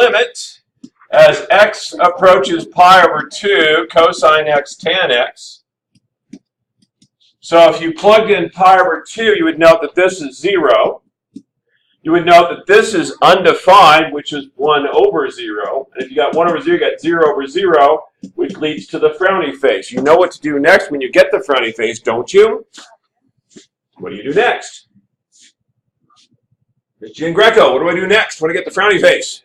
limit as x approaches pi over 2 cosine x tan x. So if you plugged in pi over 2, you would note that this is 0. You would note that this is undefined, which is 1 over 0. And if you got 1 over 0, you got 0 over 0, which leads to the frowny face. You know what to do next when you get the frowny face, don't you? What do you do next? It's Jean Greco. What do I do next when I get the frowny face?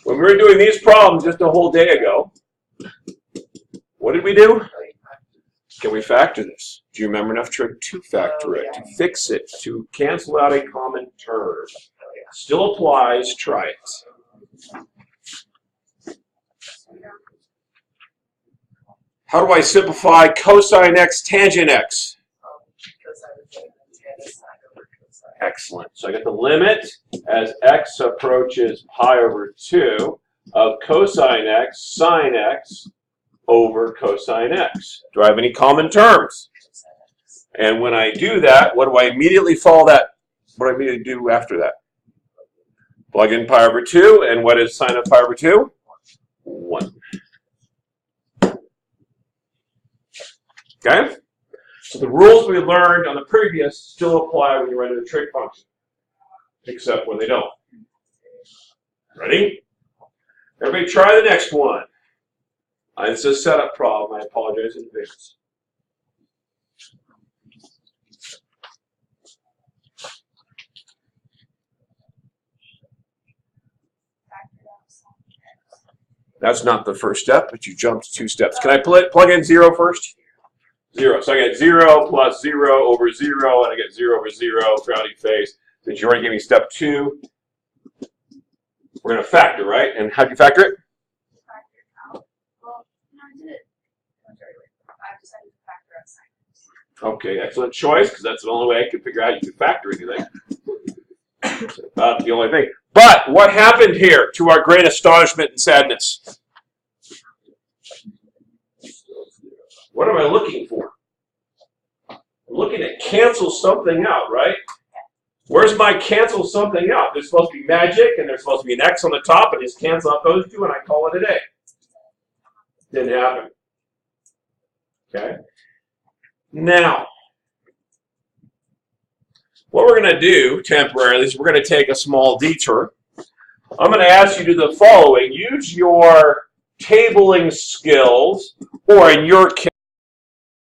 When we were doing these problems just a whole day ago, what did we do? Can we factor this? Do you remember enough trick to factor it, to fix it, to cancel out a common term? Still applies, try it. How do I simplify cosine x tangent x? Excellent. So I get the limit as x approaches pi over 2 of cosine x sine x over cosine x. Do I have any common terms? And when I do that, what do I immediately follow that? What do I immediately do after that? Plug in pi over 2, and what is sine of pi over 2? 1. Okay? So the rules we learned on the previous still apply when you run a trig function, except when they don't. Ready? Everybody try the next one. It's a setup problem. I apologize in advance. That's not the first step, but you jumped 2 steps. Can I plug in 0 first? 0. So I get 0 plus 0 over 0, and I get 0 over 0, frowny face. Since you already gave me step 2, we're going to factor, right? And how do you factor it? Okay, excellent choice, because that's the only way I can figure out you can factor anything. That's the only thing. But what happened here, to our great astonishment and sadness? What am I looking for? I'm looking to cancel something out, right? Where's my cancel something out? There's supposed to be magic, and there's supposed to be an X on the top, and just cancel out those two, and I call it a day. Didn't happen. Okay? Now, what we're going to do temporarily is we're going to take a small detour. I'm going to ask you to do the following. Use your tabling skills, or in your case,